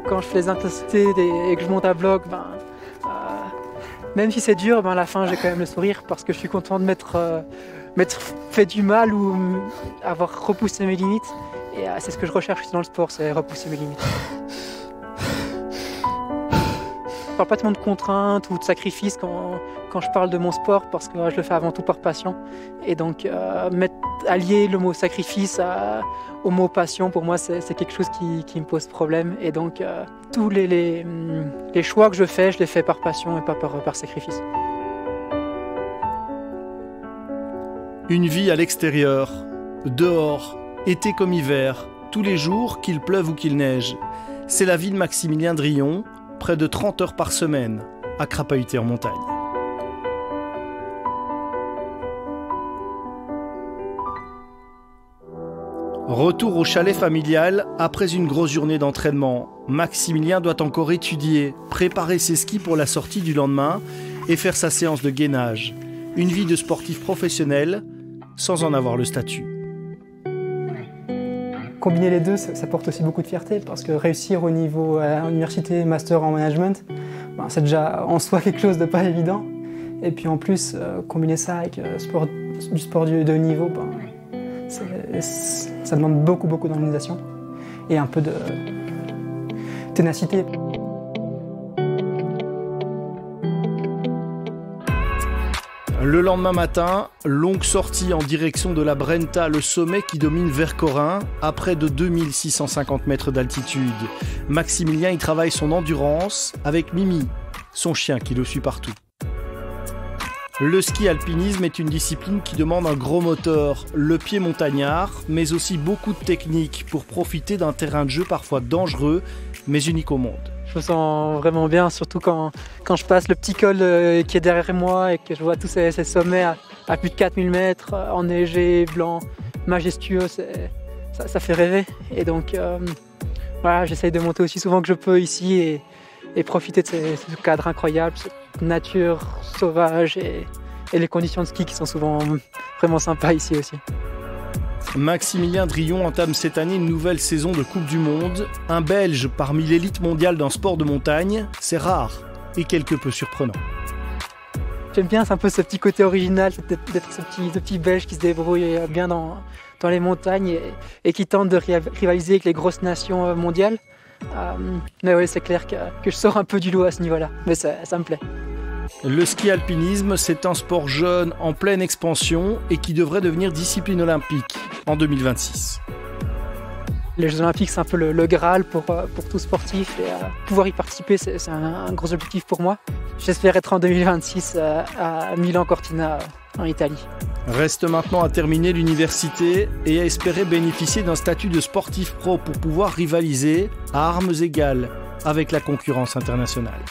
quand je fais les intensités et que je monte à bloc, même si c'est dur, à la fin j'ai quand même le sourire parce que je suis content de m'être fait du mal ou avoir repoussé mes limites. Et c'est ce que je recherche dans le sport, c'est repousser mes limites. Je parle pas tellement de contraintes ou de sacrifices quand je parle de mon sport parce que je le fais avant tout par passion. Et donc allier le mot sacrifice au mot passion, pour moi c'est quelque chose qui me pose problème. Et donc tous les choix que je les fais par passion et pas par sacrifice. Une vie à l'extérieur, dehors, été comme hiver, tous les jours, qu'il pleuve ou qu'il neige. C'est la vie de Maximilien Drillon, près de 30 heures par semaine, à crapahuter en montagne. Retour au chalet familial après une grosse journée d'entraînement. Maximilien doit encore étudier, préparer ses skis pour la sortie du lendemain et faire sa séance de gainage. Une vie de sportif professionnel sans en avoir le statut. Combiner les deux, ça porte aussi beaucoup de fierté parce que réussir au niveau à l'université, master en management, c'est déjà en soi quelque chose de pas évident. Et puis en plus, combiner ça avec du sport de haut niveau, ça demande beaucoup d'organisation et un peu de ténacité. Le lendemain matin, longue sortie en direction de la Brenta, le sommet qui domine Vercorin, à près de 2650 mètres d'altitude. Maximilien y travaille son endurance avec Mimi, son chien qui le suit partout. Le ski alpinisme est une discipline qui demande un gros moteur, le pied montagnard, mais aussi beaucoup de technique pour profiter d'un terrain de jeu parfois dangereux, mais unique au monde. Je me sens vraiment bien, surtout quand je passe le petit col qui est derrière moi et que je vois tous ces sommets à plus de 4000 mètres, enneigés, blancs, majestueux, ça fait rêver. Et donc voilà, j'essaye de monter aussi souvent que je peux ici et profiter de ce cadre incroyable, cette nature sauvage et les conditions de ski qui sont souvent vraiment sympas ici aussi. Maximilien Drillon entame cette année une nouvelle saison de Coupe du Monde. Un Belge parmi l'élite mondiale d'un sport de montagne, c'est rare et quelque peu surprenant. J'aime bien, c'est un peu ce petit côté original, d'être ce petit Belge qui se débrouille bien dans les montagnes et qui tente de rivaliser avec les grosses nations mondiales. Mais oui, c'est clair que je sors un peu du lot à ce niveau-là, mais ça me plaît. Le ski alpinisme, c'est un sport jeune en pleine expansion et qui devrait devenir discipline olympique en 2026. Les Jeux Olympiques, c'est un peu le Graal pour tout sportif et pouvoir y participer, c'est un gros objectif pour moi. J'espère être en 2026 à Milan-Cortina en Italie. Reste maintenant à terminer l'université et à espérer bénéficier d'un statut de sportif pro pour pouvoir rivaliser à armes égales avec la concurrence internationale.